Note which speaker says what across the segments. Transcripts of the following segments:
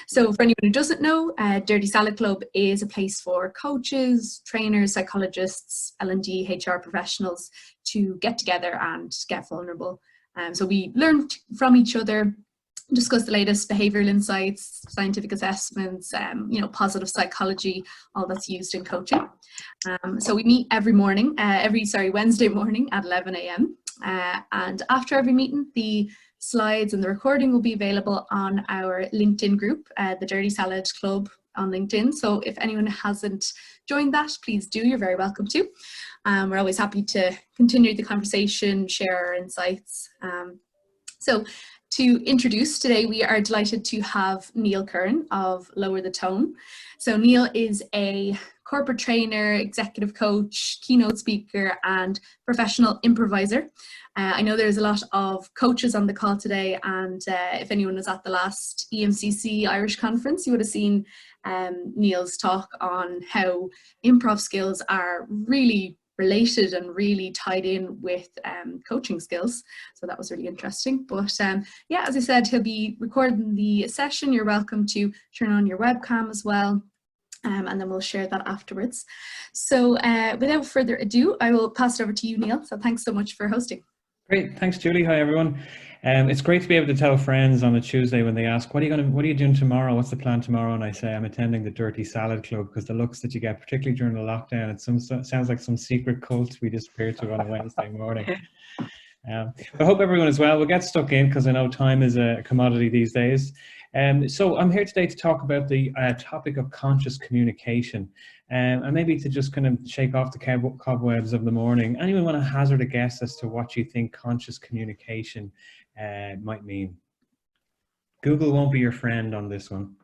Speaker 1: So for anyone who doesn't know, Dirty Salad Club is a place for coaches, trainers, psychologists, L&D, HR professionals to get together and get vulnerable. So we learn from each other, discuss the latest behavioural insights, scientific assessments, positive psychology, all that's used in coaching. So we meet every Wednesday morning at 11 a.m. And after every meeting, the slides and the recording will be available on our LinkedIn group, the Dirty Salad Club on LinkedIn. So if anyone hasn't joined that, please do. You're very welcome to. We're always happy to continue the conversation, share our insights. So to introduce today, we are delighted to have Neil Curran of Lower the Tone. So Neil is a corporate trainer, executive coach, keynote speaker, and professional improviser. I know there's a lot of coaches on the call today, and if anyone was at the last EMCC Irish conference, you would have seen Neil's talk on how improv skills are really related and really tied in with coaching skills. So that was really interesting. But yeah, as I said, he'll be recording the session. You're welcome to turn on your webcam as well. And then we'll share that afterwards. So without further ado, I will pass it over to you, Neil. So thanks so much for hosting.
Speaker 2: Great, thanks, Julie. Hi, everyone. It's great to be able to tell friends on a Tuesday when they ask, what are you doing tomorrow? What's the plan tomorrow? And I say, I'm attending the Dirty Salad Club, because the looks that you get, particularly during the lockdown, it sounds like some secret cult we disappeared to on a Wednesday morning. I hope everyone is well. We'll get stuck in because I know time is a commodity these days. So I'm here today to talk about the topic of conscious communication, and maybe to just kind of shake off the cobwebs of the morning. Anyone want to hazard a guess as to what you think conscious communication might mean? Google won't be your friend on this one.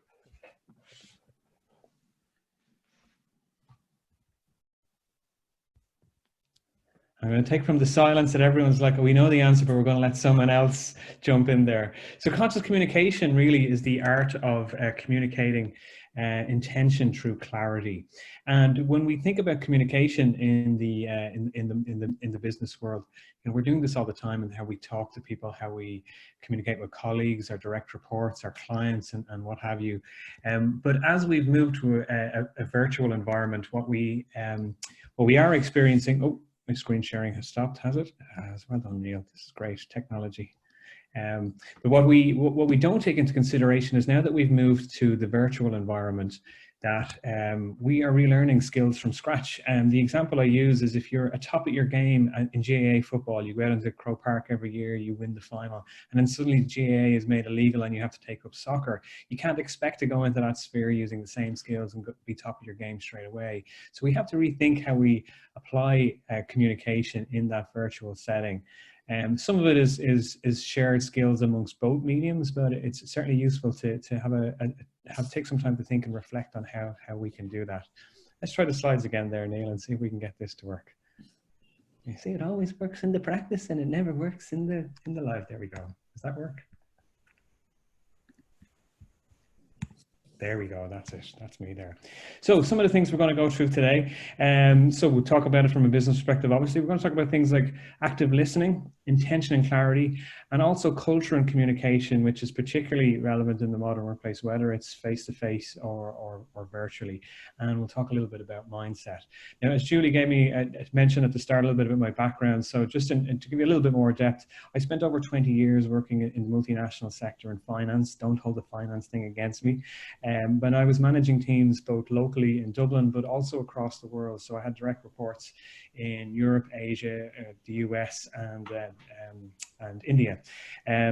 Speaker 2: I'm going to take from the silence that everyone's like, we know the answer, but we're going to let someone else jump in there. So conscious communication really is the art of communicating intention through clarity. And when we think about communication in the business world, we're doing this all the time, and how we talk to people, how we communicate with colleagues, our direct reports, our clients, and what have you. But as we've moved to a virtual environment, what we are experiencing. Oh, my screen sharing has stopped, has it? Well done, Neil. This is great technology. But what we don't take into consideration is, now that we've moved to the virtual environment, that we are relearning skills from scratch. And the example I use is, if you're atop of your game in GAA football, you go out into Crow Park every year, you win the final, and then suddenly GAA is made illegal and you have to take up soccer. You can't expect to go into that sphere using the same skills and be top of your game straight away. So we have to rethink how we apply communication in that virtual setting. Some of it is shared skills amongst both mediums, but it's certainly useful to take some time to think and reflect on how we can do that. Let's try the slides again there, Neil, and see if we can get this to work. You see, it always works in the practice and it never works in the live. There we go. Does that work? There we go, that's it, that's me there. So some of the things we're going to go through today, so we'll talk about it from a business perspective. Obviously, we're going to talk about things like active listening, intention and clarity, and also culture and communication, which is particularly relevant in the modern workplace, whether it's face-to-face or virtually. And we'll talk a little bit about mindset. Now, as Julie gave me mentioned at the start a little bit about my background, so just to give you a little bit more depth, I spent over 20 years working in the multinational sector in finance. Don't hold the finance thing against me. But I was managing teams both locally in Dublin, but also across the world. So I had direct reports in Europe, Asia, the US, and India.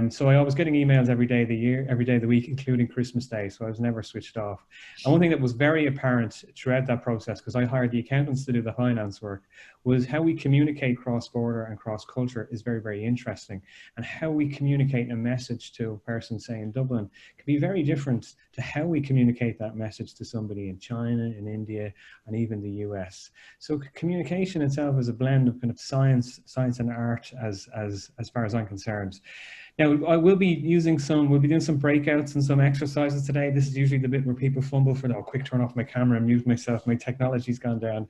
Speaker 2: So I was getting emails every day of the year, every day of the week, including Christmas Day. So I was never switched off. And one thing that was very apparent throughout that process, because I hired the accountants to do the finance work, was how we communicate cross-border and cross-culture is very, very interesting. And how we communicate a message to a person, say in Dublin, can be very different to how we communicate that message to somebody in China, in India, and even the US. So communication itself is a blend of kind of science and art as far as I'm concerned. Now, we'll be doing some breakouts and some exercises today. This is usually the bit where people fumble for, oh, quick turn off my camera and mute myself, my technology's gone down.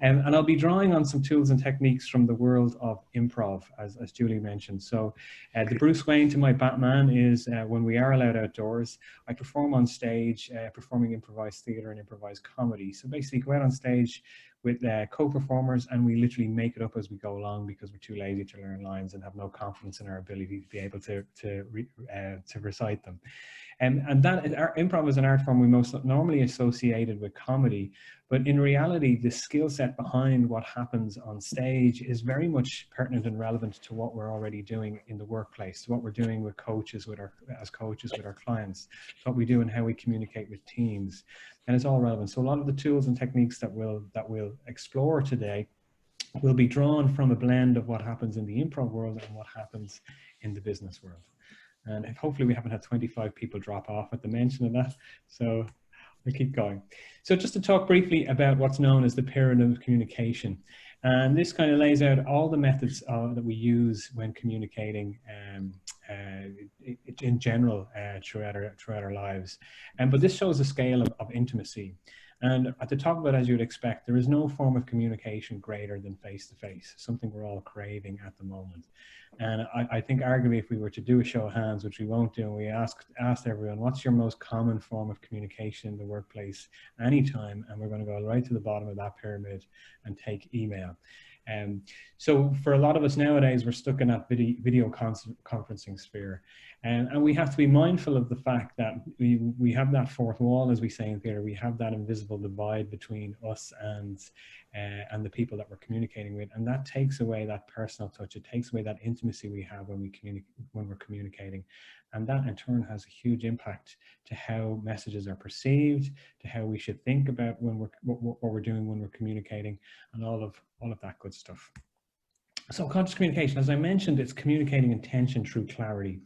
Speaker 2: And I'll be drawing on some tools and techniques from the world of improv, as Julie mentioned. So the Bruce Wayne to my Batman is when we are allowed outdoors, I perform on stage, performing improvised theatre and improvised comedy. So basically go out on stage with co-performers, and we literally make it up as we go along because we're too lazy to learn lines and have no confidence in our ability to be able to recite them. And that improv is an art form we most normally associated with comedy, but in reality, the skill set behind what happens on stage is very much pertinent and relevant to what we're already doing in the workplace, to what we're doing with coaches, as coaches with our clients, to what we do and how we communicate with teams, and it's all relevant. So a lot of the tools and techniques that we'll explore today will be drawn from a blend of what happens in the improv world and what happens in the business world. And hopefully we haven't had 25 people drop off at the mention of that. So we'll keep going. So just to talk briefly about what's known as the pyramid of communication. And this kind of lays out all the methods that we use when communicating in general throughout our lives. But this shows a scale of intimacy. And at the top of it, as you'd expect, there is no form of communication greater than face-to-face, something we're all craving at the moment. And I think arguably if we were to do a show of hands, which we won't do, and we asked everyone, what's your most common form of communication in the workplace anytime? And we're going to go right to the bottom of that pyramid and take email. So for a lot of us nowadays, we're stuck in that video conferencing sphere. And we have to be mindful of the fact that we have that fourth wall, as we say in theatre. We have that invisible divide between us and the people that we're communicating with, and that takes away that personal touch. It takes away that intimacy we have when we're communicating, and that in turn has a huge impact to how messages are perceived, to how we should think about what we're doing when we're communicating, and all of that good stuff. So conscious communication, as I mentioned, it's communicating intention through clarity.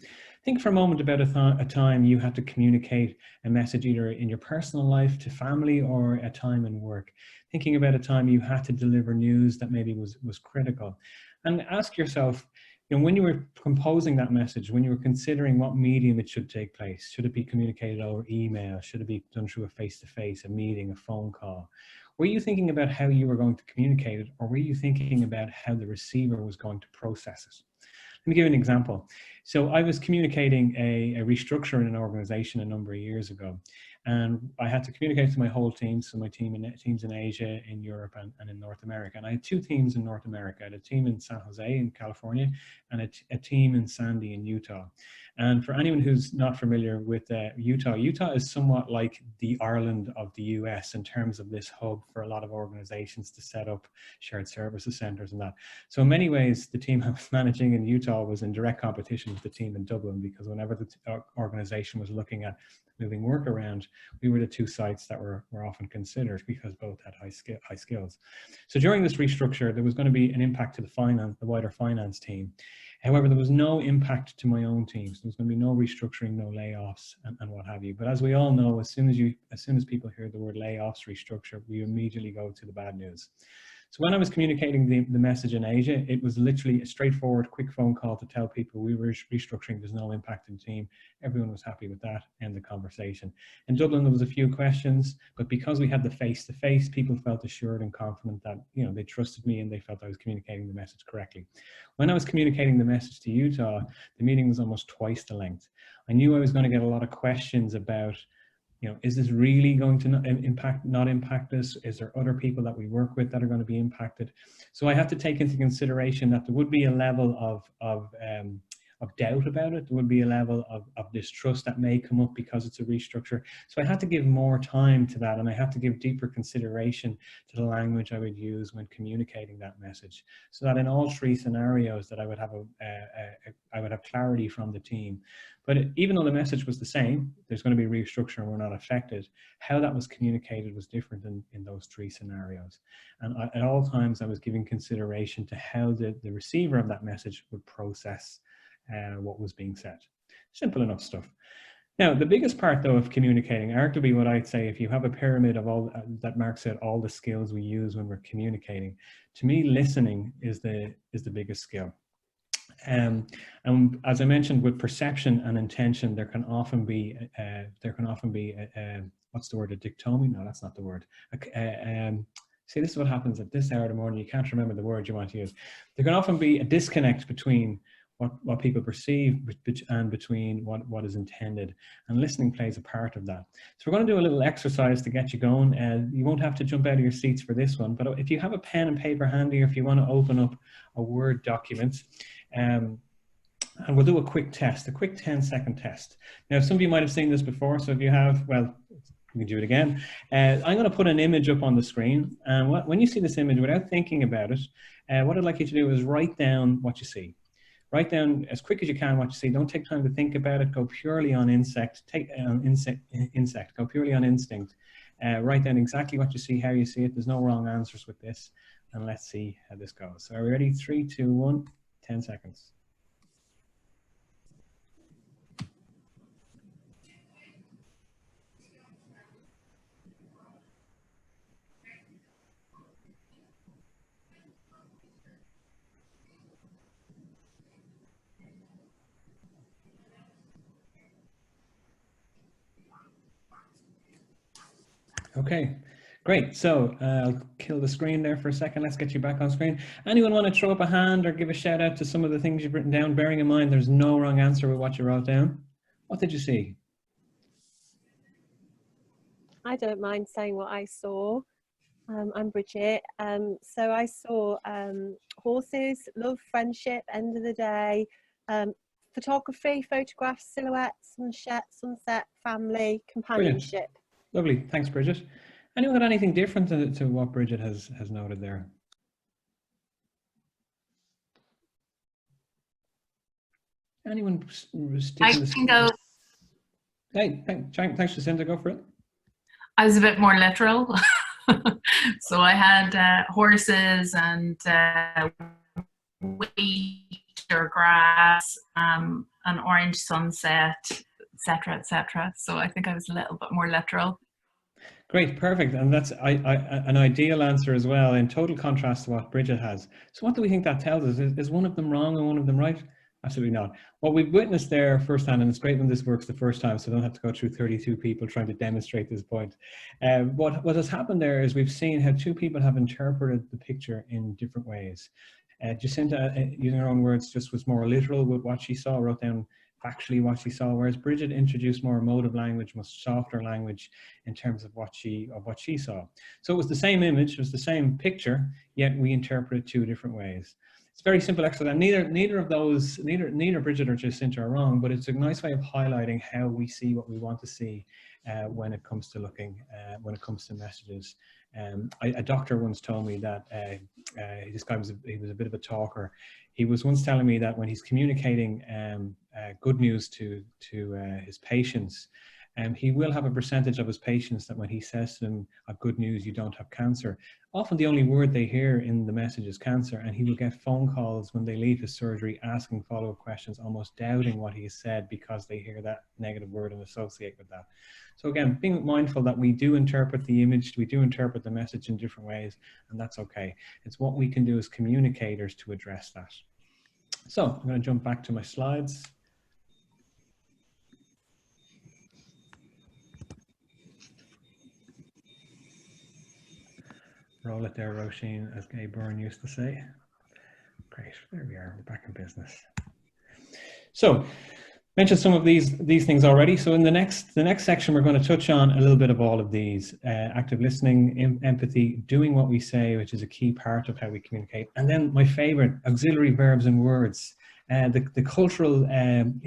Speaker 2: Think for a moment about a time you had to communicate a message either in your personal life to family or a time in work. Thinking about a time you had to deliver news that maybe was critical. And ask yourself, when you were composing that message, when you were considering what medium it should take place, should it be communicated over email? Should it be done through a face-to-face, a meeting, a phone call? Were you thinking about how you were going to communicate it, or were you thinking about how the receiver was going to process it? Let me give you an example. So I was communicating a restructure in an organization a number of years ago, and I had to communicate to my whole team, so my teams in Asia, in Europe, and in North America. And I had two teams in North America. I had a team in San Jose in California and a team in Sandy in Utah. And for anyone who's not familiar with Utah is somewhat like the Ireland of the US in terms of this hub for a lot of organizations to set up shared services centers and that. So in many ways, the team I was managing in Utah was in direct competition with the team in Dublin, because whenever the organization was looking at moving work around, we were the two sites that were often considered because both had high skills. So during this restructure, there was going to be an impact to the wider finance team. However, there was no impact to my own teams. There was going to be no restructuring, no layoffs, and what have you. But as we all know, as soon as people hear the word layoffs, restructure, we immediately go to the bad news. So when I was communicating the message in Asia, it was literally a straightforward, quick phone call to tell people we were restructuring, there's no impact in the team. Everyone was happy with that, end the conversation. In Dublin, there was a few questions, but because we had the face-to-face, people felt assured and confident that they trusted me and they felt I was communicating the message correctly. When I was communicating the message to Utah, the meeting was almost twice the length. I knew I was going to get a lot of questions about, is this really going to not impact us? Is there other people that we work with that are going to be impacted? So I have to take into consideration that there would be a level of doubt about it. There would be a level of distrust that may come up because it's a restructure. So I had to give more time to that, and I had to give deeper consideration to the language I would use when communicating that message, so that in all three scenarios that I would have clarity from the team. But even though the message was the same, there's going to be restructure and we're not affected, how that was communicated was different in those three scenarios. And at all times I was giving consideration to how the receiver of that message would process what was being said. Simple enough stuff. Now, the biggest part though of communicating, arguably what I'd say, if you have a pyramid of all that marks out all the skills we use when we're communicating, to me, listening is the biggest skill. And as I mentioned, with perception and intention, there can often be what's the word? A dichotomy? No, that's not the word. See, this is what happens at this hour of the morning. You can't remember the word you want to use. There can often be a disconnect between what people perceive and between what is intended, and listening plays a part of that. So we're going to do a little exercise to get you going. You won't have to jump out of your seats for this one, but if you have a pen and paper handy, or if you want to open up a Word document, and we'll do a quick test, a quick 10-second test. Now, some of you might have seen this before, so if you have, well, we can do it again. I'm going to put an image up on the screen, and when you see this image, without thinking about it, what I'd like you to do is write down what you see. Write down as quick as you can what you see. Don't take time to think about it. Go purely on insect. Go purely on instinct. Write down exactly what you see, how you see it. There's no wrong answers with this, and let's see how this goes. So are we ready? 3, 2, 1. 10 seconds. Okay, great. So I'll kill the screen there for a second. Let's get you back on screen. Anyone want to throw up a hand or give a shout out to some of the things you've written down, bearing in mind there's no wrong answer with what you wrote down? What did you see?
Speaker 3: I don't mind saying what I saw. I'm Bridget. So I saw horses, love, friendship, end of the day, photography, photographs, silhouettes, sunset, family, companionship.
Speaker 2: Brilliant. Lovely. Thanks, Bridget. Anyone got anything different to what Bridget has noted there? Anyone
Speaker 4: I can go.
Speaker 2: Hey, thanks, Jacinta. Go for it.
Speaker 4: I was a bit more literal. So I had horses and wheat or grass, an orange sunset, etc., etc. So I think I was a little bit more literal.
Speaker 2: Great, perfect. And that's an ideal answer as well, in total contrast to what Bridget has. So what do we think that tells us? Is one of them wrong and one of them right? Absolutely not. What we've witnessed there firsthand, and it's great when this works the first time, so don't have to go through 32 people trying to demonstrate this point. What has happened there is we've seen how two people have interpreted the picture in different ways. Jacinta, using her own words, just was more literal with what she saw, wrote down factually what she saw, whereas Bridget introduced more emotive language, much softer language in terms of what she saw. So it was the same image, it was the same picture, yet we interpret it two different ways. It's very simple exercise. Neither Bridget or Jacinta are wrong, but it's a nice way of highlighting how we see what we want to see when it comes to looking, when it comes to messages. A doctor once told me that this guy was a bit of a talker. He was once telling me that when he's communicating good news to his patients, he will have a percentage of his patients that when he says to them, good news, you don't have cancer, often the only word they hear in the message is cancer, and he will get phone calls when they leave his surgery asking follow-up questions, almost doubting what he has said because they hear that negative word and associate with that. So again, being mindful that we do interpret the image, we do interpret the message in different ways, and that's okay. It's what we can do as communicators to address that. So I'm going to jump back to my slides. Roll it there, Roisin, as Gay Byrne used to say. Great, there we are, we're back in business. So, mentioned some of these things already. So in the next section, we're going to touch on a little bit of all of these: active listening, empathy, doing what we say, which is a key part of how we communicate, and then my favorite, auxiliary verbs and words. The cultural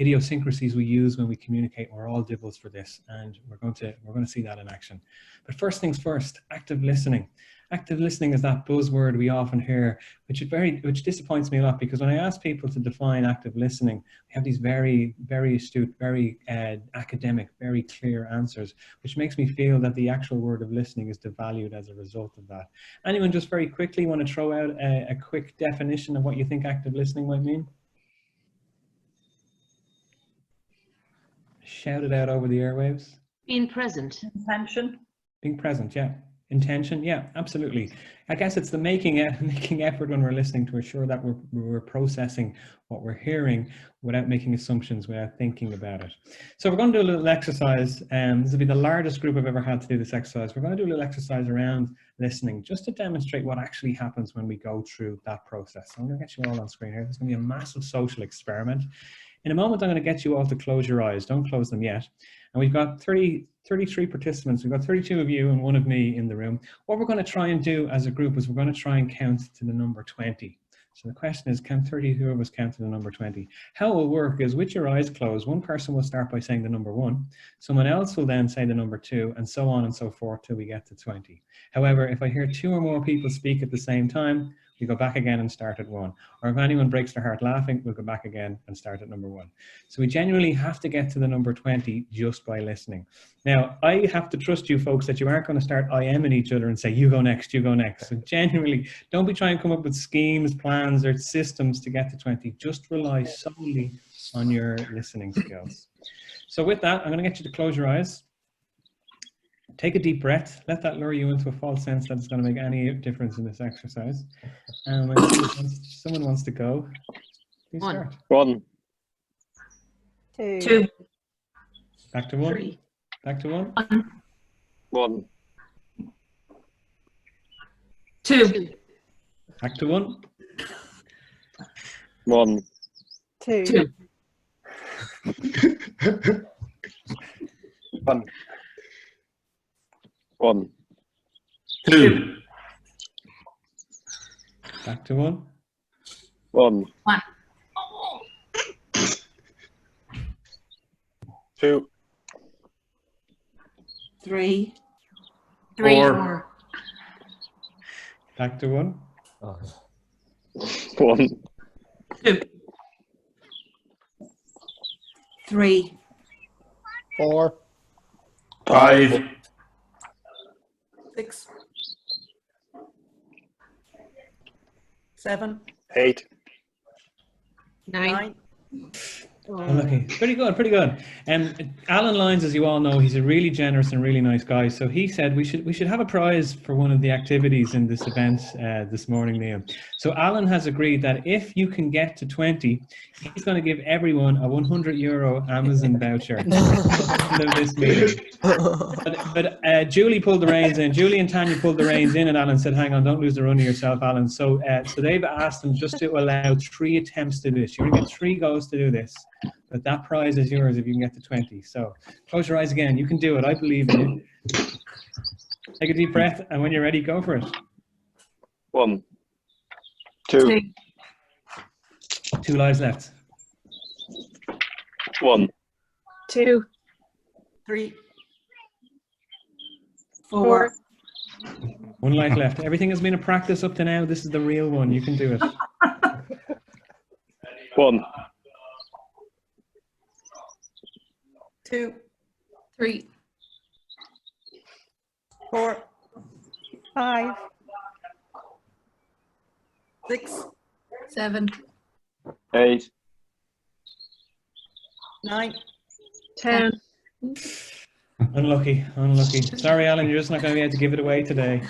Speaker 2: idiosyncrasies we use when we communicate. We're all divils for this, and we're going to see that in action. But first things first, active listening. Active listening is that buzzword we often hear, which disappoints me a lot, because when I ask people to define active listening, we have these very, very astute, very academic, very clear answers, which makes me feel that the actual word of listening is devalued as a result of that. Anyone just very quickly want to throw out a quick definition of what you think active listening might mean? Shout it out over the airwaves.
Speaker 5: Being present.
Speaker 6: Intention.
Speaker 2: Being present, yeah. Intention, yeah, absolutely. I guess it's the making effort when we're listening to ensure that we're processing what we're hearing without making assumptions, without thinking about it. So we're going to do a little exercise. This will be the largest group I've ever had to do this exercise. We're going to do a little exercise around listening, just to demonstrate what actually happens when we go through that process. So I'm going to get you all on screen here. There's going to be a massive social experiment. In a moment, I'm going to get you all to close your eyes. Don't close them yet. And we've got 33 participants. We've got 32 of you and 1 of me in the room. What we're going to try and do as a group is we're going to try and count to the number 20. So the question is, can 32 of us count to the number 20? How it will work is with your eyes closed, one person will start by saying the number 1. Someone else will then say the number 2, and so on and so forth till we get to 20. However, if I hear 2 or more people speak at the same time, we go back again and start at 1. Or if anyone breaks their heart laughing, we'll go back again and start at number 1. So we genuinely have to get to the number 20 just by listening. Now, I have to trust you folks that you aren't going to start IMing each other and say, you go next, you go next. So genuinely, don't be trying to come up with schemes, plans, or systems to get to 20. Just rely solely on your listening skills. So with that, I'm going to get you to close your eyes. Take a deep breath. Let that lure you into a false sense that it's going to make any difference in this exercise. And when someone wants to go, please start.
Speaker 5: 1.
Speaker 3: 2.
Speaker 2: Back to 1.
Speaker 4: 3.
Speaker 2: Back to 1.
Speaker 5: 1.
Speaker 4: 2.
Speaker 2: Back to 1.
Speaker 5: 1.
Speaker 3: 2.
Speaker 4: 2.
Speaker 5: 1. 1.
Speaker 4: 2.
Speaker 2: Back to 1.
Speaker 5: 1.
Speaker 4: 1.
Speaker 5: 2.
Speaker 6: 3.
Speaker 4: 3.
Speaker 5: 4.
Speaker 2: Back to 1.
Speaker 5: 1.
Speaker 4: 2.
Speaker 6: 3.
Speaker 5: 4. 5.
Speaker 6: 6. 7.
Speaker 5: 8.
Speaker 6: 9.
Speaker 2: Unlucky. Pretty good, pretty good. Alan Lyons, as you all know, he's a really generous and really nice guy. So he said we should have a prize for one of the activities in this event this morning, Liam. So Alan has agreed that if you can get to 20, he's going to give everyone a €100 Amazon voucher at the end of this meeting. But Julie pulled the reins in. Julie and Tanya pulled the reins in, and Alan said, "Hang on, don't lose the run of yourself, Alan." So they've asked him just to allow 3 attempts to do this. You're going to get 3 goes to do this. But that prize is yours if you can get to 20. So close your eyes again. You can do it. I believe in you. Take a deep breath, and when you're ready, go for it.
Speaker 5: 1. 2.
Speaker 2: 2 lives left.
Speaker 5: 1.
Speaker 4: 2.
Speaker 6: 3. 4.
Speaker 2: 1 life left. Everything has been a practice up to now. This is the real one. You can do it.
Speaker 5: 1.
Speaker 6: 2.
Speaker 1: 3.
Speaker 6: 4.
Speaker 3: 5.
Speaker 6: 6.
Speaker 1: 7.
Speaker 5: 8.
Speaker 6: 9.
Speaker 4: 10.
Speaker 2: Unlucky, unlucky. Sorry, Alan, you're just not going to be able to give it away today.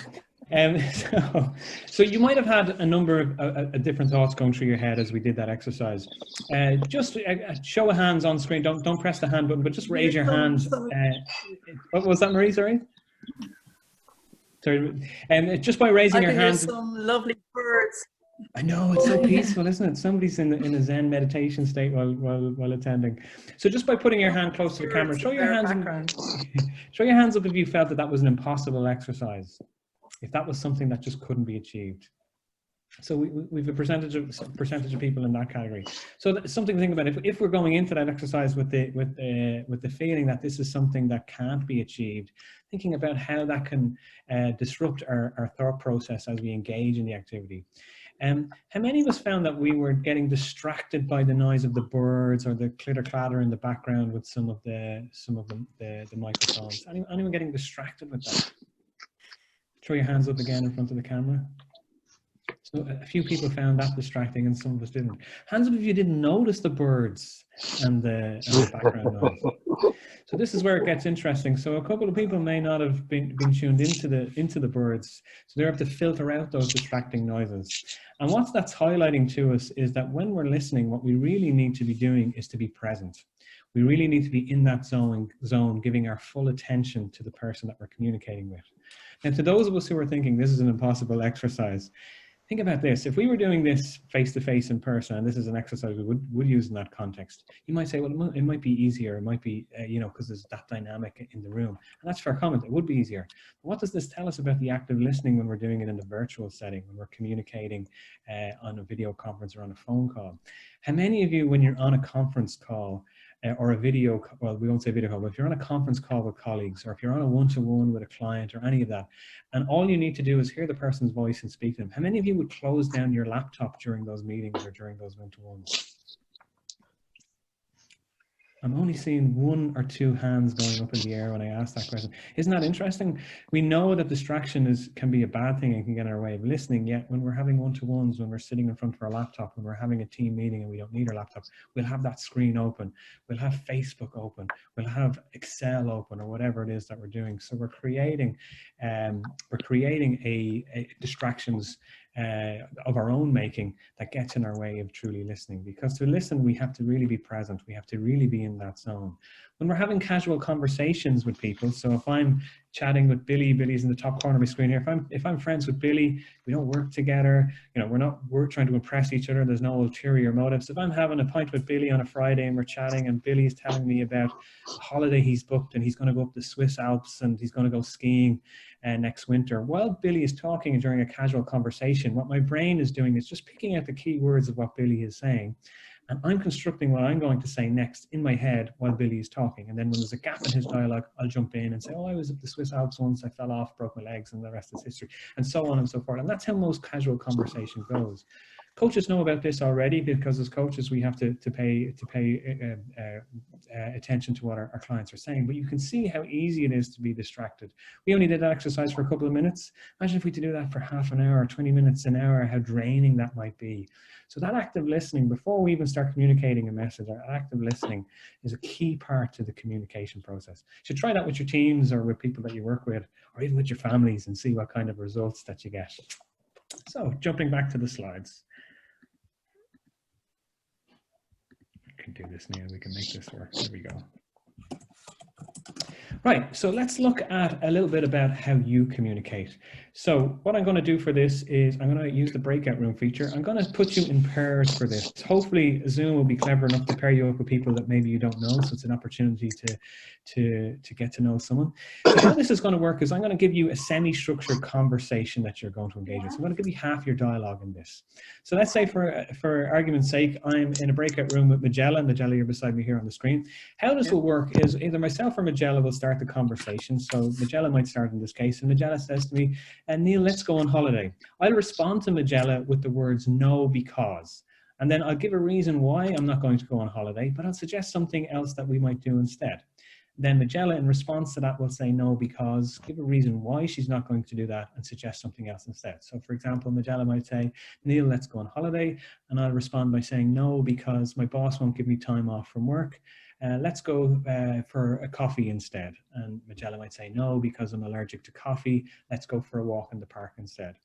Speaker 2: So you might have had a number of different thoughts going through your head as we did that exercise. Just a show of hands on screen. Don't press the hand button, but just raise your hand. What was that, Marie? Sorry. Just by raising your hand.
Speaker 6: Some lovely birds.
Speaker 2: I know, it's so peaceful, isn't it? Somebody's in a Zen meditation state while attending. So just by putting your hand close to the camera, show your hands up if you felt that was an impossible exercise. If that was something that just couldn't be achieved. So we've a percentage of people in that category. So that's something to think about. If we're going into that exercise with the feeling that this is something that can't be achieved, thinking about how that can disrupt our thought process as we engage in the activity. How many of us found that we were getting distracted by the noise of the birds or the clitter clatter in the background with some of the microphones? Anyone getting distracted with that? Throw your hands up again in front of the camera. So a few people found that distracting and some of us didn't. Hands up if you didn't notice the birds and the background noise. So this is where it gets interesting. So a couple of people may not have been tuned into the birds, so they have to filter out those distracting noises. And what that's highlighting to us is that when we're listening, what we really need to be doing is to be present. We really need to be in that zone, giving our full attention to the person that we're communicating with. And to those of us who are thinking this is an impossible exercise, think about this. If we were doing this face-to-face in person, and this is an exercise we would use in that context, you might say, well, it might be easier. It might be, you know, because there's that dynamic in the room. And that's fair comment. It would be easier. But what does this tell us about the active listening when we're doing it in the virtual setting, when we're communicating on a video conference or on a phone call? How many of you, when you're on a conference call, or a video, well, we won't say video call, but if you're on a conference call with colleagues, or if you're on a one-to-one with a client or any of that, and all you need to do is hear the person's voice and speak to them, how many of you would close down your laptop during those meetings or during those one-to-ones? I'm only seeing 1 or 2 hands going up in the air when I ask that question. Isn't that interesting? We know that distraction can be a bad thing and can get in our way of listening, yet when we're having one-to-ones, when we're sitting in front of our laptop, when we're having a team meeting and we don't need our laptop, we'll have that screen open, we'll have Facebook open, we'll have Excel open, or whatever it is that we're doing. So we're creating a distractions of our own making that gets in our way of truly listening. Because to listen, we have to really be present. We have to really be in that zone. When we're having casual conversations with people, so if I'm chatting with Billy, Billy's in the top corner of my screen here. If I'm friends with Billy, we don't work together, you know, we're trying to impress each other. There's no ulterior motives. If I'm having a pint with Billy on a Friday and we're chatting and Billy's telling me about a holiday he's booked and he's going to go up the Swiss Alps and he's going to go skiing next winter, while Billy is talking during a casual conversation, what my brain is doing is just picking out the key words of what Billy is saying. And I'm constructing what I'm going to say next in my head while Billy is talking. And then when there's a gap in his dialogue, I'll jump in and say, oh, I was at the Swiss Alps once, I fell off, broke my legs, and the rest is history, and so on and so forth. And that's how most casual conversation goes. Coaches know about this already, because as coaches, we have to pay attention to what our clients are saying. But you can see how easy it is to be distracted. We only did that exercise for a couple of minutes. Imagine if we could do that for half an hour, 20 minutes, an hour, how draining that might be. So that active listening, before we even start communicating a message, our active listening is a key part to the communication process. You should try that with your teams or with people that you work with, or even with your families, and see what kind of results that you get. So jumping back to the slides. I can do this now, we can make this work. There we go. Right, so let's look at a little bit about how you communicate. So what I'm going to do for this is I'm going to use the breakout room feature. I'm going to put you in pairs for this. Hopefully Zoom will be clever enough to pair you up with people that maybe you don't know, so it's an opportunity to get to know someone. So how this is going to work is I'm going to give you a semi-structured conversation that you're going to engage with. So I'm going to give you half your dialogue in this. So let's say for argument's sake, I'm in a breakout room with Magella. Magella, you're beside me here on the screen. How this will work is either myself or Magella will start the conversation. So Magella might start in this case, and Magella says to me, and Neil, let's go on holiday. I'll respond to Magella with the words no, because, and then I'll give a reason why I'm not going to go on holiday, but I'll suggest something else that we might do instead. Then Magella, in response to that, will say no, because, give a reason why she's not going to do that and suggest something else instead. So for example, Magella might say, Neil, let's go on holiday. And I'll respond by saying no, because my boss won't give me time off from work. Let's go for a coffee instead. And Magella might say no, because I'm allergic to coffee. Let's go for a walk in the park instead.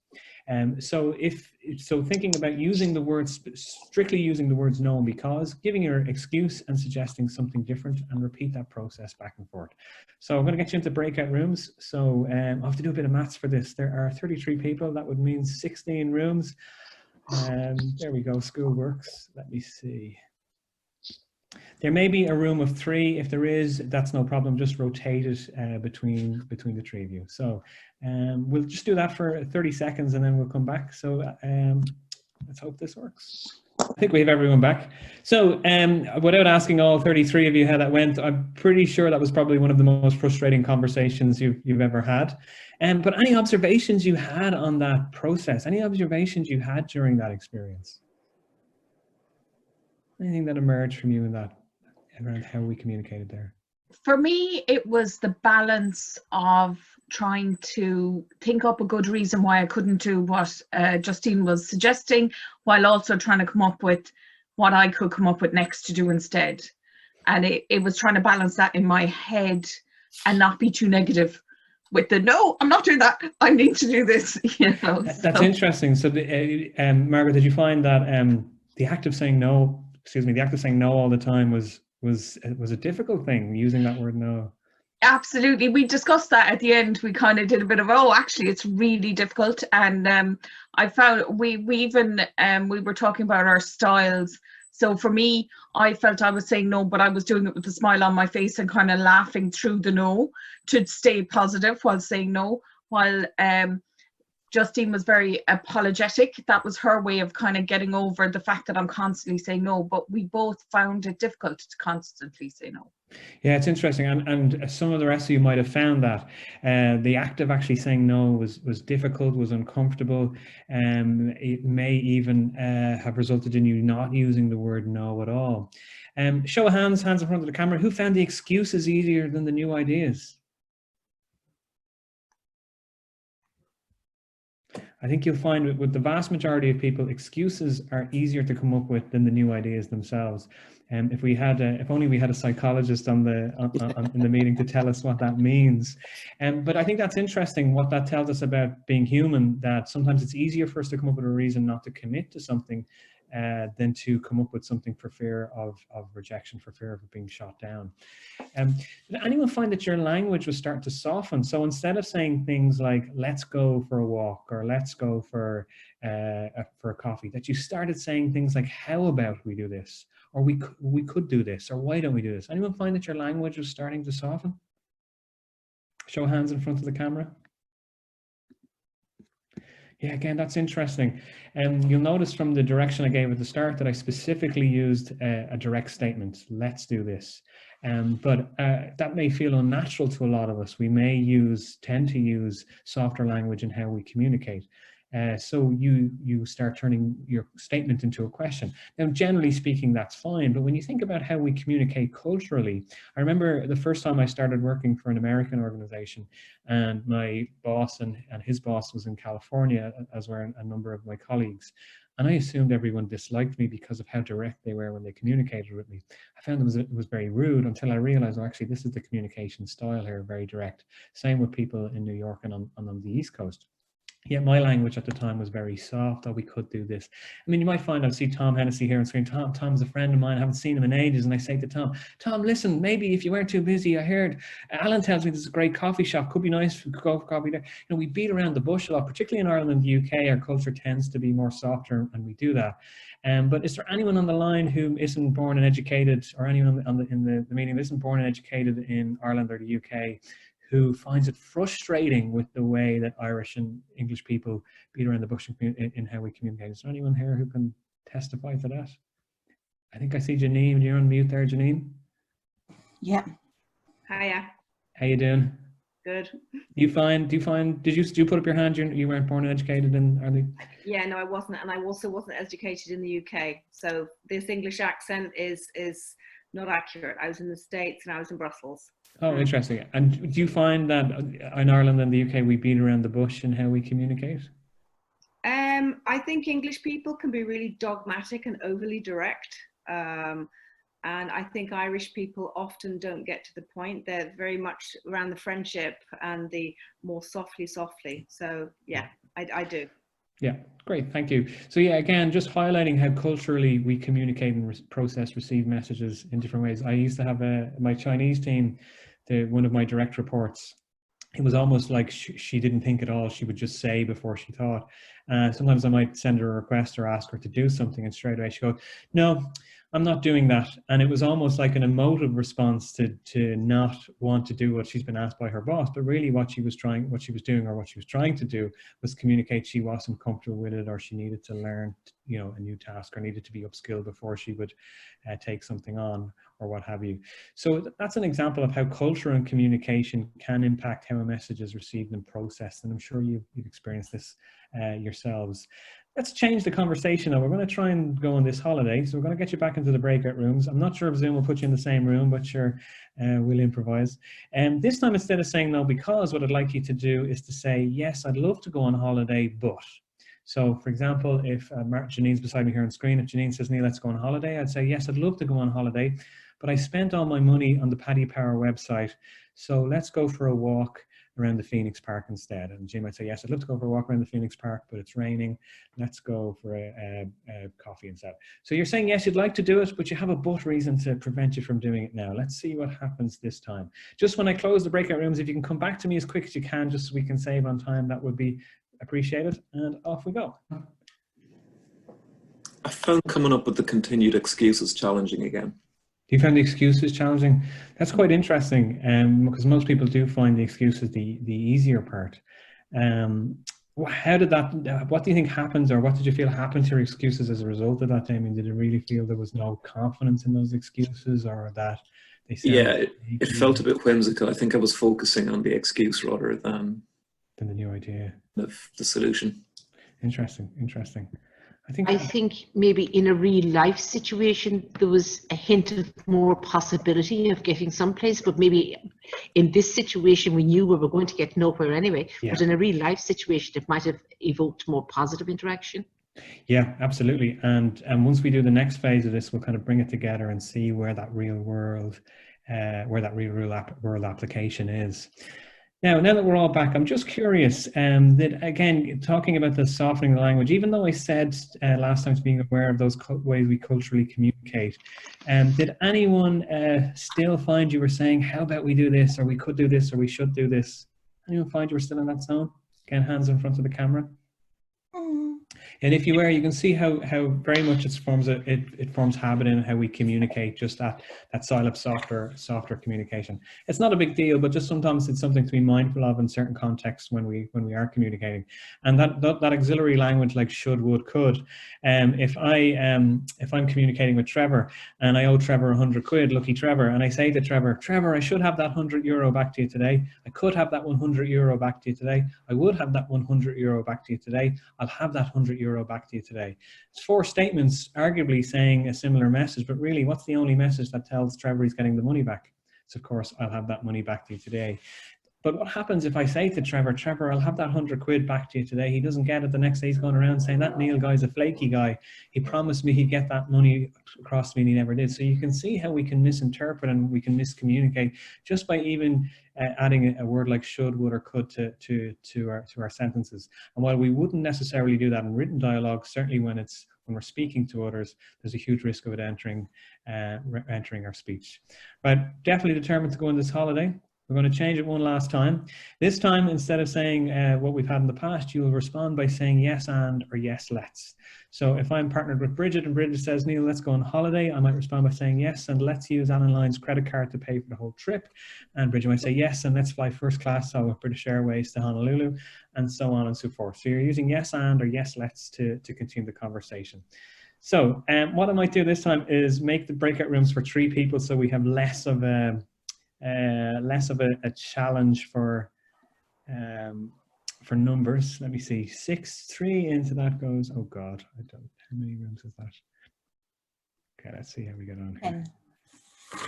Speaker 2: So thinking about using the words, strictly using the words no and because, giving your excuse and suggesting something different, and repeat that process back and forth. So I'm going to get you into breakout rooms. So I'll have to do a bit of maths for this. There are 33 people. That would mean 16 rooms. There we go. School works. Let me see. There may be a room of 3. If there is, that's no problem. Just rotate it between the 3 of you. So we'll just do that for 30 seconds and then we'll come back. So let's hope this works. I think we have everyone back. So without asking all 33 of you how that went, I'm pretty sure that was probably one of the most frustrating conversations you've ever had. But any observations you had on that process? Any observations you had during that experience? Anything that emerged from you in that, around how we communicated there?
Speaker 4: For me, it was the balance of trying to think up a good reason why I couldn't do what Justine was suggesting, while also trying to come up with what I could come up with next to do instead. And it was trying to balance that in my head and not be too negative with the, no, I'm not doing that, I need to do this, you know.
Speaker 2: That's interesting. So, Margaret, did you find that the act of saying no, the act of saying no all the time was a difficult thing, using that word no?
Speaker 4: Absolutely. We discussed that at the end. We kind of did a bit of, oh, actually, it's really difficult. And I found we even, we were talking about our styles. So for me, I felt I was saying no, but I was doing it with a smile on my face and kind of laughing through the no to stay positive while saying no. While Justine was very apologetic. That was her way of kind of getting over the fact that I'm constantly saying no, but we both found it difficult to constantly say no.
Speaker 2: Yeah, it's interesting, and some of the rest of you might have found that the act of actually saying no was difficult, was uncomfortable, it may even have resulted in you not using the word no at all. Show of hands in front of the camera, who found the excuses easier than the new ideas? I think you'll find with the vast majority of people, excuses are easier to come up with than the new ideas themselves. If we had, if only we had a psychologist in the meeting to tell us what that means. But I think that's interesting. What that tells us about being human, that sometimes it's easier for us to come up with a reason not to commit to something than to come up with something for fear of rejection, for fear of it being shot down. Did anyone find that your language was starting to soften? So instead of saying things like, let's go for a walk, or let's go for a coffee, that you started saying things like, how about we do this? Or we could do this, or why don't we do this? Anyone find that your language was starting to soften? Show of hands in front of the camera. Yeah, again, that's interesting. You'll notice from the direction I gave at the start that I specifically used a direct statement, let's do this. But that may feel unnatural to a lot of us. We may tend to use softer language in how we communicate. So you start turning your statement into a question. Now, generally speaking, that's fine. But when you think about how we communicate culturally, I remember the first time I started working for an American organization, and my boss and his boss was in California, as were a number of my colleagues. And I assumed everyone disliked me because of how direct they were when they communicated with me. I found it was very rude until I realized, oh, actually, this is the communication style here, very direct. Same with people in New York and on the East Coast. Yet my language at the time was very soft. Oh, we could do this. I mean, you might find, I see Tom Hennessy here on screen. Tom's a friend of mine. I haven't seen him in ages. And I say to Tom, listen, maybe if you weren't too busy, I heard Alan tells me there's a great coffee shop. Could be nice if we could go for coffee there. You know, we beat around the bush a lot, particularly in Ireland and the UK. Our culture tends to be more softer, and we do that. But is there anyone on the line who isn't born and educated, or anyone in the meeting that isn't born and educated in Ireland or the UK, who finds it frustrating with the way that Irish and English people beat around the bush in how we communicate? Is there anyone here who can testify to that? I think I see Janine. You're on mute there, Janine.
Speaker 7: Yeah.
Speaker 6: Hiya.
Speaker 2: How you doing?
Speaker 6: Good.
Speaker 2: Did you put up your hand? You weren't born and educated in Ireland?
Speaker 6: Yeah, no, I wasn't, and I also wasn't educated in the UK. So this English accent is not accurate. I was in the States and I was in Brussels.
Speaker 2: Oh, interesting. And do you find that in Ireland and the UK we beat around the bush in how we communicate?
Speaker 6: I think English people can be really dogmatic and overly direct. And I think Irish people often don't get to the point. They're very much around the friendship and the more softly. So yeah, I do.
Speaker 2: Yeah, great, thank you. So yeah, again, just highlighting how culturally we communicate and receive messages in different ways. I used to have my Chinese team, one of my direct reports, it was almost like she didn't think at all. She would just say before she thought. Sometimes I might send her a request or ask her to do something, and straight away she goes, no, I'm not doing that. And it was almost like an emotive response to not want to do what she's been asked by her boss, but really what she was trying to do was communicate she wasn't comfortable with it, or she needed to learn, a new task, or needed to be upskilled before she would take something on, or what have you. So that's an example of how culture and communication can impact how a message is received and processed. And I'm sure you've experienced this yourselves. Let's change the conversation now. We're going to try and go on this holiday. So we're going to get you back into the breakout rooms. I'm not sure if Zoom will put you in the same room, but sure, we'll improvise. And this time, instead of saying no because, what I'd like you to do is to say, yes, I'd love to go on holiday, but. So for example, if Janine's beside me here on screen, if Janine says, Neil, let's go on holiday, I'd say, yes, I'd love to go on holiday, but I spent all my money on the Paddy Power website. So let's go for a walk around the Phoenix Park instead. And Jim might say, yes, I'd love to go for a walk around the Phoenix Park, but it's raining. Let's go for a coffee instead. So you're saying, yes, you'd like to do it, but you have a but reason to prevent you from doing it now. Let's see what happens this time. Just when I close the breakout rooms, if you can come back to me as quick as you can, just so we can save on time, that would be appreciated. And off we go.
Speaker 7: I found coming up with the continued excuses challenging again.
Speaker 2: You found the excuses challenging? That's quite interesting, because most people do find the excuses the easier part. How did that, what do you think happens, or what did you feel happened to your excuses as a result of that, Damien? Did you really feel there was no confidence in those excuses, or that they sounded
Speaker 7: it felt a bit whimsical. I think I was focusing on the excuse rather than
Speaker 2: the new idea,
Speaker 7: the solution.
Speaker 2: Interesting.
Speaker 8: I think maybe in a real life situation, there was a hint of more possibility of getting someplace, but maybe in this situation, we knew we were going to get nowhere anyway. Yeah. But in a real life situation, it might have evoked more positive interaction.
Speaker 2: Yeah, absolutely. And once we do the next phase of this, we'll kind of bring it together and see where that real world application is. Now that we're all back, I'm just curious, that again, talking about the softening of the language, even though I said last time being aware of those ways we culturally communicate, did anyone still find you were saying, how about we do this, or we could do this, or we should do this? Anyone find you were still in that zone? Again, hands in front of the camera. And if you were, you can see how very much it forms habit in how we communicate, just that style of softer communication. It's not a big deal, but just sometimes it's something to be mindful of in certain contexts when we are communicating. And that auxiliary language like should, would, could. If I'm communicating with Trevor and I owe Trevor 100 quid, lucky Trevor, and I say to Trevor, I should have that €100 back to you today. I could have that €100 back to you today. I would have that €100 back to you today. I'll have that €100 back to you today. It's 4 statements arguably saying a similar message, but really what's the only message that tells Trevor he's getting the money back? It's of course, I'll have that money back to you today. But what happens if I say to Trevor, I'll have that 100 quid back to you today. He doesn't get it. The next day he's going around saying that Neil guy's a flaky guy. He promised me he'd get that money across to me and he never did. So you can see how we can misinterpret and we can miscommunicate just by even adding a word like should, would, or could to our sentences. And while we wouldn't necessarily do that in written dialogue, certainly when we're speaking to others, there's a huge risk of it entering our speech. But definitely determined to go on this holiday. We're going to change it one last time. This time, instead of saying what we've had in the past, you will respond by saying yes and or yes, let's. So if I'm partnered with Bridget and Bridget says, Neil, let's go on holiday, I might respond by saying yes, and let's use Alan Lyon's credit card to pay for the whole trip. And Bridget might say yes, and let's fly first class, so with British Airways to Honolulu, and so on and so forth. So you're using yes and or yes, let's to continue the conversation. So what I might do this time is make the breakout rooms for 3 people, so we have less of a challenge for numbers. Let me see, 6, 3 into that goes, oh God, how many rooms is that? Okay, let's see how we get on here. 10.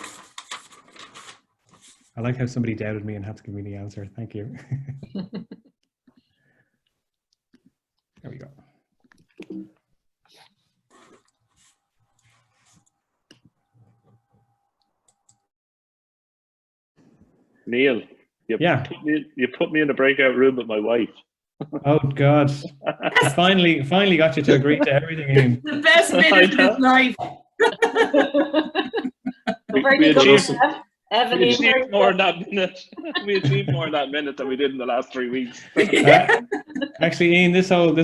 Speaker 2: I like how somebody doubted me and had to give me the answer. Thank you. There we go.
Speaker 5: Neil, you put me in a breakout room with my wife.
Speaker 2: Oh God! finally got you to agree to everything. Ian.
Speaker 9: The best minute of his life.
Speaker 5: We achieved more in that minute. We achieved more in that minute than we did in the last 3 weeks.
Speaker 2: Actually, Ian, this whole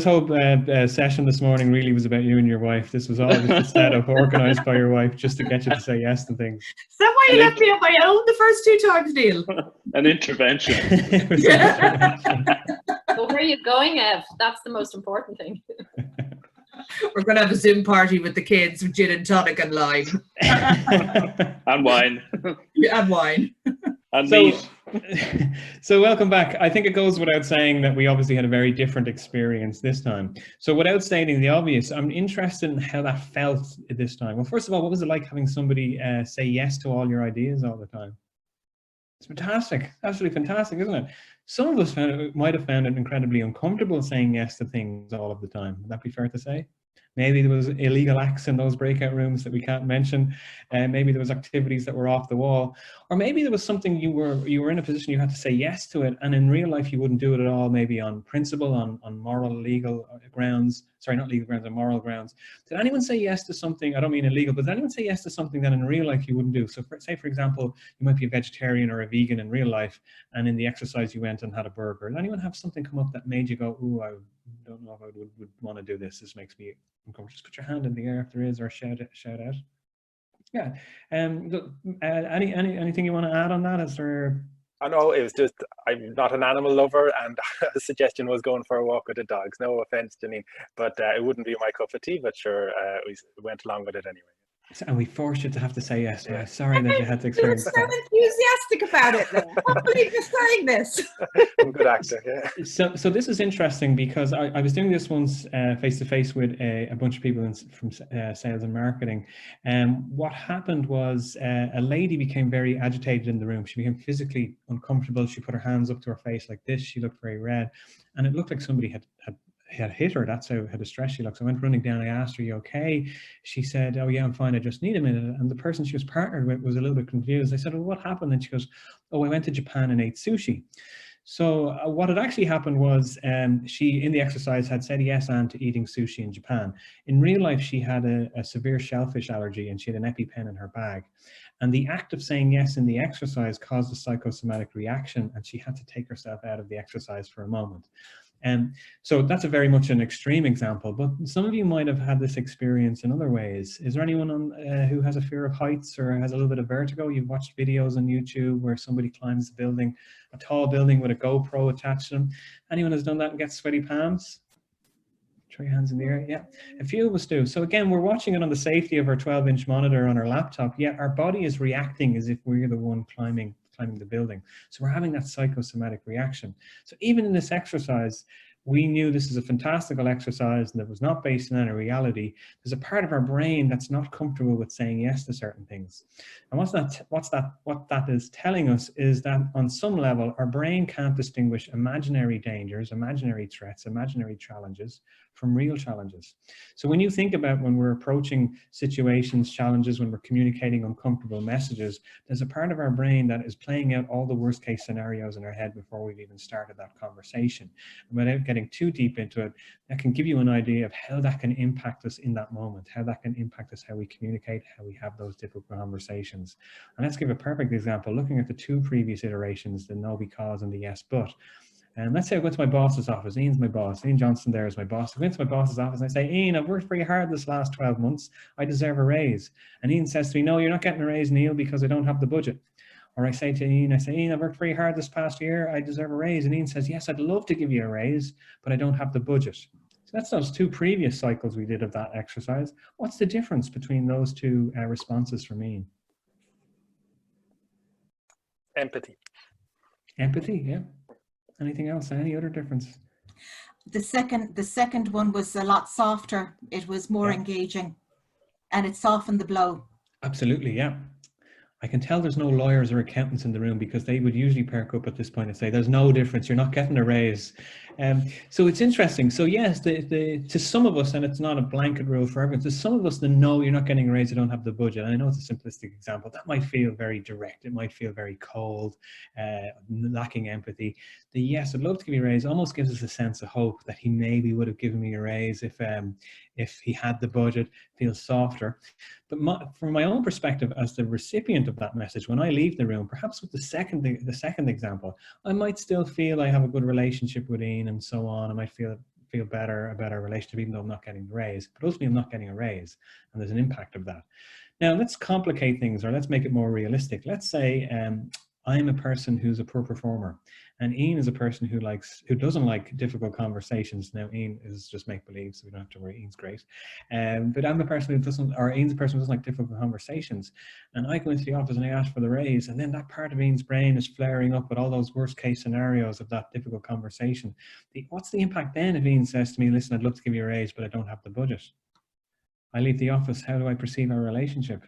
Speaker 2: session this morning really was about you and your wife. This was all just a setup organised by your wife just to get you to say yes to things.
Speaker 9: Is that why you left me on my own the first 2 times, Neil?
Speaker 5: An intervention.
Speaker 10: Well, where are you going, Ev? That's the most important thing.
Speaker 9: We're going to have a Zoom party with the kids with gin and tonic and lime.
Speaker 5: And wine.
Speaker 9: Yeah, and wine.
Speaker 5: And meat.
Speaker 2: So welcome back. I think it goes without saying that we obviously had a very different experience this time. So without stating the obvious, I'm interested in how that felt this time. Well, first of all, what was it like having somebody say yes to all your ideas all the time? It's fantastic. Absolutely fantastic, isn't it? Some of us might have found it incredibly uncomfortable saying yes to things all of the time. Would that be fair to say? Maybe there was illegal acts in those breakout rooms that we can't mention. Maybe there was activities that were off the wall. Or maybe there was something you were in a position you had to say yes to it, and in real life you wouldn't do it at all, maybe on principle, on moral, legal grounds. Sorry, not legal grounds, on moral grounds. Did anyone say yes to something, I don't mean illegal, but did anyone say yes to something that in real life you wouldn't do? So say, for example, you might be a vegetarian or a vegan in real life, and in the exercise you went and had a burger. Did anyone have something come up that made you go, ooh, I don't know if I would want to do this. This makes me uncomfortable. Just put your hand in the air if there is, or shout out. Yeah. Anything you want to add on that? Is there?
Speaker 11: I know, it was just, I'm not an animal lover, and the suggestion was going for a walk with the dogs. No offense, Janine, but it wouldn't be my cup of tea, but sure, we went along with it anyway.
Speaker 2: And we forced you to have to say yes. Yeah. Sorry that you had to experience that.
Speaker 6: You're so enthusiastic about it, though. I can't believe you're saying this.
Speaker 11: I'm a good actor, yeah.
Speaker 2: So this is interesting, because I was doing this once face to face with a bunch of people from sales and marketing. And what happened was a lady became very agitated in the room. She became physically uncomfortable. She put her hands up to her face like this. She looked very red, and it looked like somebody had hit her. That's how distressed she looked. So I went running down. I asked her, "You okay?" She said, "Oh yeah, I'm fine. I just need a minute." And the person she was partnered with was a little bit confused. I said, "Well, what happened?" And she goes, "Oh, I went to Japan and ate sushi." So what had actually happened was she, in the exercise, had said yes and to eating sushi in Japan. In real life, she had a severe shellfish allergy, and she had an EpiPen in her bag. And the act of saying yes in the exercise caused a psychosomatic reaction, and she had to take herself out of the exercise for a moment. So that's a very much an extreme example, but some of you might have had this experience in other ways. Is there anyone who has a fear of heights or has a little bit of vertigo? You've watched videos on YouTube where somebody climbs a building, a tall building with a GoPro attached to them. Anyone has done that and gets sweaty palms? Throw your hands in the air. Yeah, a few of us do. So again, we're watching it on the safety of our 12-inch monitor on our laptop, yet our body is reacting as if we're the one climbing the building. So we're having that psychosomatic reaction. So even in this exercise, we knew this is a fantastical exercise and that was not based on any reality. There's a part of our brain that's not comfortable with saying yes to certain things. And what that is telling us is that on some level, our brain can't distinguish imaginary dangers, imaginary threats, imaginary challenges from real challenges. So when you think about when we're approaching situations, challenges, when we're communicating uncomfortable messages, there's a part of our brain that is playing out all the worst case scenarios in our head before we've even started that conversation. And without getting too deep into it, that can give you an idea of how that can impact us in that moment, how that can impact us, how we communicate, how we have those difficult conversations. And let's give a perfect example, looking at the two previous iterations, the no, because, and the yes, but. And let's say I go to my boss's office. Ian's my boss. Ian Johnson there is my boss. I go into my boss's office and I say, "Ian, I've worked very hard this last 12 months. I deserve a raise." And Ian says to me, "No, you're not getting a raise, Neil, because I don't have the budget." Or I say to Ian, "Ian, I've worked very hard this past year. I deserve a raise." And Ian says, "Yes, I'd love to give you a raise, but I don't have the budget." So that's those two previous cycles we did of that exercise. What's the difference between those two responses from Ian?
Speaker 11: Empathy.
Speaker 2: Empathy, yeah. Anything else? Any other difference?
Speaker 12: The second one was a lot softer. It was more engaging, and it softened the blow.
Speaker 2: Absolutely, yeah. I can tell there's no lawyers or accountants in the room, because they would usually perk up at this point and say, "There's no difference. You're not getting a raise." So it's interesting. So yes, to some of us, and it's not a blanket rule for everyone, to some of us, the "no, you're not getting a raise, you don't have the budget." And I know it's a simplistic example. That might feel very direct. It might feel very cold, lacking empathy. The "yes, I'd love to give you a raise" almost gives us a sense of hope that he maybe would have given me a raise if he had the budget. Feels softer. But from my own perspective as the recipient of that message, when I leave the room, perhaps with the second example, I might still feel I have a good relationship with Ian and so on. I might feel better about our relationship, even though I'm not getting the raise. But ultimately, I'm not getting a raise, and there's an impact of that. Now, let's complicate things, or let's make it more realistic. Let's say I'm a person who's a poor performer, and Ian is a person who doesn't like difficult conversations. Now, Ian is just make-believe, so we don't have to worry. Ian's great. But I'm a person who doesn't, or Ian's a person who doesn't like difficult conversations. And I go into the office and I ask for the raise, and then that part of Ian's brain is flaring up with all those worst-case scenarios of that difficult conversation. What's the impact then if Ian says to me, "Listen, I'd love to give you a raise, but I don't have the budget"? I leave the office. How do I perceive our relationship?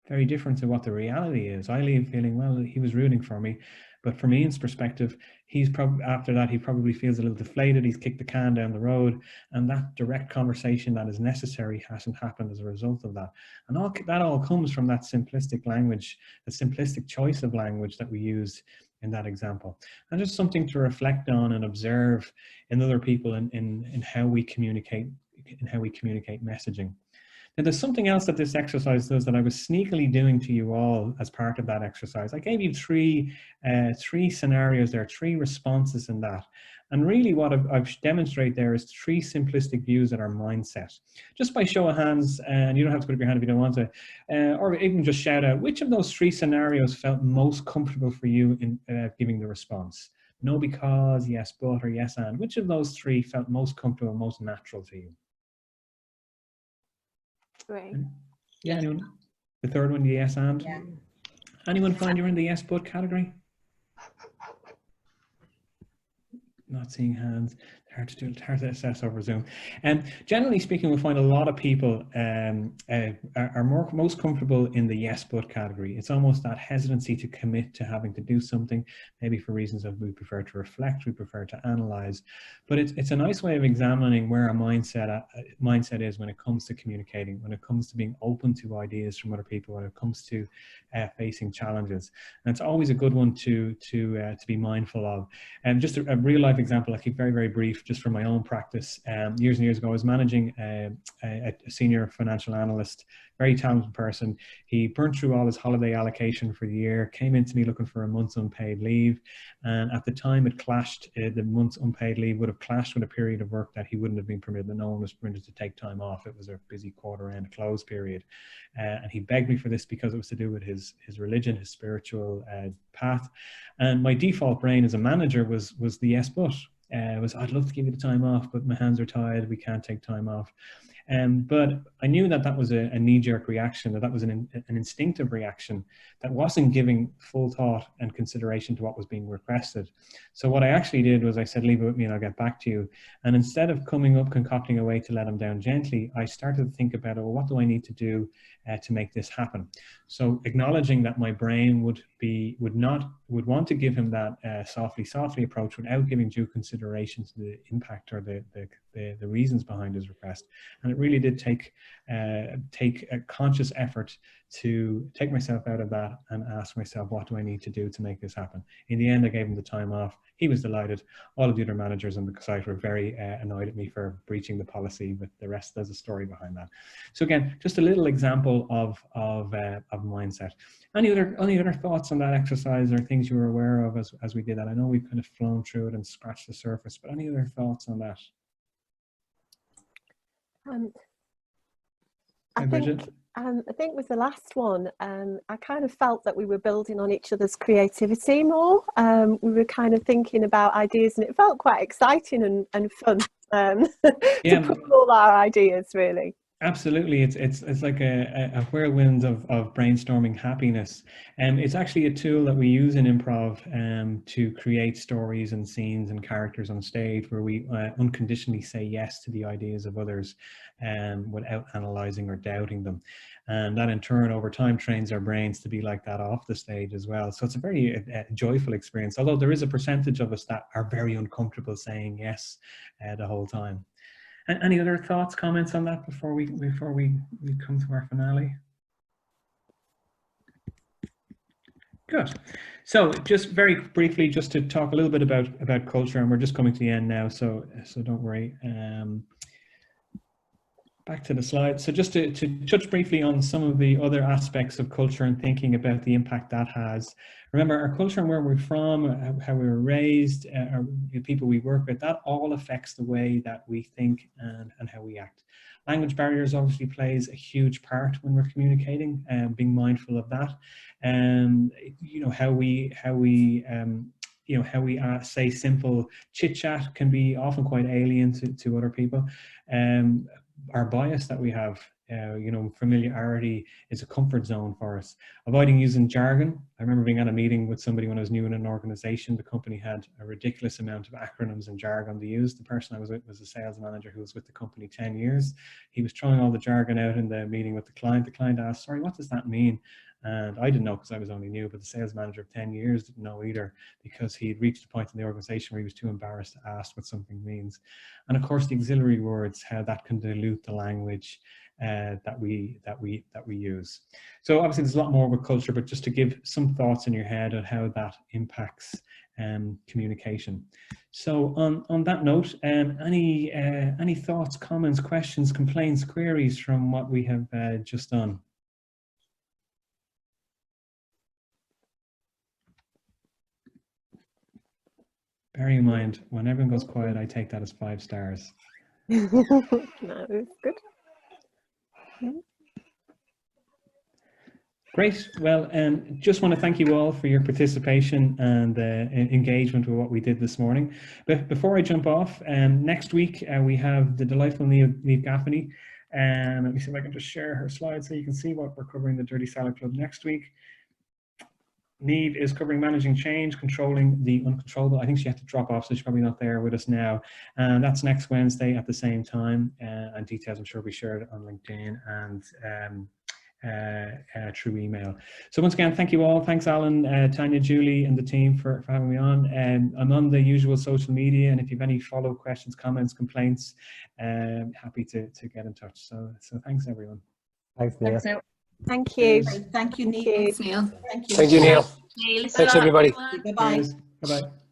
Speaker 2: Very different to what the reality is. I leave feeling, well, he was rooting for me, But from Ian's perspective, he's probably, after that, he probably feels a little deflated. He's kicked the can down the road, and that direct conversation that is necessary hasn't happened as a result of that. And that all comes from that simplistic language, the simplistic choice of language that we used in that example. And just something to reflect on and observe in other people in how we communicate, messaging. Now, there's something else that this exercise does that I was sneakily doing to you all as part of that exercise. I gave you three scenarios there, 3 responses in that. And really what I've demonstrated there is 3 simplistic views at our mindset. Just by show of hands, and you don't have to put up your hand if you don't want to, or even just shout out, which of those 3 scenarios felt most comfortable for you in giving the response? No, because, yes, but, or yes, and. Which of those 3 felt most comfortable, most natural to you?
Speaker 3: Great.
Speaker 2: Yeah, anyone? The third one, the yes and? Yeah. Anyone find you're in the yes but category? Not seeing hands. Hard to do, hard to assess over Zoom. And generally speaking, we find a lot of people are most comfortable in the yes but category. It's almost that hesitancy to commit to having to do something, maybe for reasons of we prefer to reflect, we prefer to analyze. But it's a nice way of examining where our mindset is when it comes to communicating, when it comes to being open to ideas from other people, when it comes to facing challenges. And it's always a good one to be mindful of. And just a real life example, I'll keep very, very brief, just from my own practice. Years and years ago, I was managing a senior financial analyst, very talented person. He burnt through all his holiday allocation for the year, came into me looking for a month's unpaid leave. And at the time it clashed, the month's unpaid leave would have clashed with a period of work that he wouldn't have been permitted, and no one was permitted to take time off. It was a busy quarter end close period. And he begged me for this because it was to do with his religion, his spiritual path. And my default brain as a manager was the yes but. I'd love to give you the time off, but my hands are tied, we can't take time off. But I knew that was a knee-jerk reaction, that was an instinctive reaction that wasn't giving full thought and consideration to what was being requested. So what I actually did was I said, leave it with me and I'll get back to you. And instead of concocting a way to let him down gently, I started to think about, well, what do I need to do to make this happen? So acknowledging that my brain would want to give him that softly approach without giving due consideration to the impact or the reasons behind his request. And it really did take a conscious effort to take myself out of that and ask myself, what do I need to do to make this happen? In the end, I gave him the time off. He was delighted. All of the other managers on the site were very annoyed at me for breaching the policy, but the rest, there's a story behind that. So again, just a little example of mindset. Any other thoughts on that exercise or things you were aware of as we did that? I know we've kind of flown through it and scratched the surface, but any other thoughts on that?
Speaker 3: I think with the last one, I kind of felt that we were building on each other's creativity more. We were kind of thinking about ideas, and it felt quite exciting and fun to put all our ideas, really.
Speaker 2: Absolutely, it's like a whirlwind of brainstorming happiness, and it's actually a tool that we use in improv to create stories and scenes and characters on stage where we unconditionally say yes to the ideas of others without analyzing or doubting them, and that in turn over time trains our brains to be like that off the stage as well. So it's a very joyful experience, although there is a percentage of us that are very uncomfortable saying yes the whole time. And any other thoughts, comments on that before we come to our finale? Good. So just very briefly, just to talk a little bit about culture, and we're just coming to the end now, so don't worry. Back to the slide. So just to touch briefly on some of the other aspects of culture and thinking about the impact that has. Remember, our culture and where we're from, how we were raised, the people we work with, that all affects the way that we think and how we act. Language barriers obviously plays a huge part when we're communicating, and being mindful of that. You know, how we say simple chit chat can be often quite alien to other people. Our bias that we have, familiarity is a comfort zone for us. Avoiding using jargon. I remember being at a meeting with somebody when I was new in an organization. The company had a ridiculous amount of acronyms and jargon to use. The person I was with was a sales manager who was with the company 10 years. He was throwing all the jargon out in the meeting with the client. The client asked, sorry, what does that mean? And I didn't know because I was only new, but the sales manager of 10 years didn't know either, because he'd reached a point in the organization where he was too embarrassed to ask what something means. And of course, the auxiliary words, how that can dilute the language that we use. So obviously there's a lot more with culture, but just to give some thoughts in your head on how that impacts communication. So on that note, any thoughts, comments, questions, complaints, queries from what we have just done? Bearing in mind, when everyone goes quiet, I take that as 5 stars.
Speaker 3: No, it's good.
Speaker 2: Great. Well, just want to thank you all for your participation and engagement with what we did this morning. But before I jump off, next week we have the delightful Niamh Gaffney. Let me see if I can just share her slides so you can see what we're covering the Dirty Salad Club next week. Niamh is covering managing change, controlling the uncontrollable. I think she had to drop off, so she's probably not there with us now. And that's next Wednesday at the same time. And details I'm sure will be shared on LinkedIn and through email. So once again, thank you all. Thanks, Alan, Tanya, Julie, and the team for having me on. I'm on the usual social media, and if you have any follow-up questions, comments, complaints, happy to get in touch. So thanks, everyone.
Speaker 11: Thanks, Neil.
Speaker 3: Thank you.
Speaker 12: Thank you, Neil.
Speaker 1: Thanks, Neil.
Speaker 12: Thank you.
Speaker 11: Thank you, Neil. Thanks, everybody.
Speaker 12: Bye-bye.
Speaker 2: Bye-bye.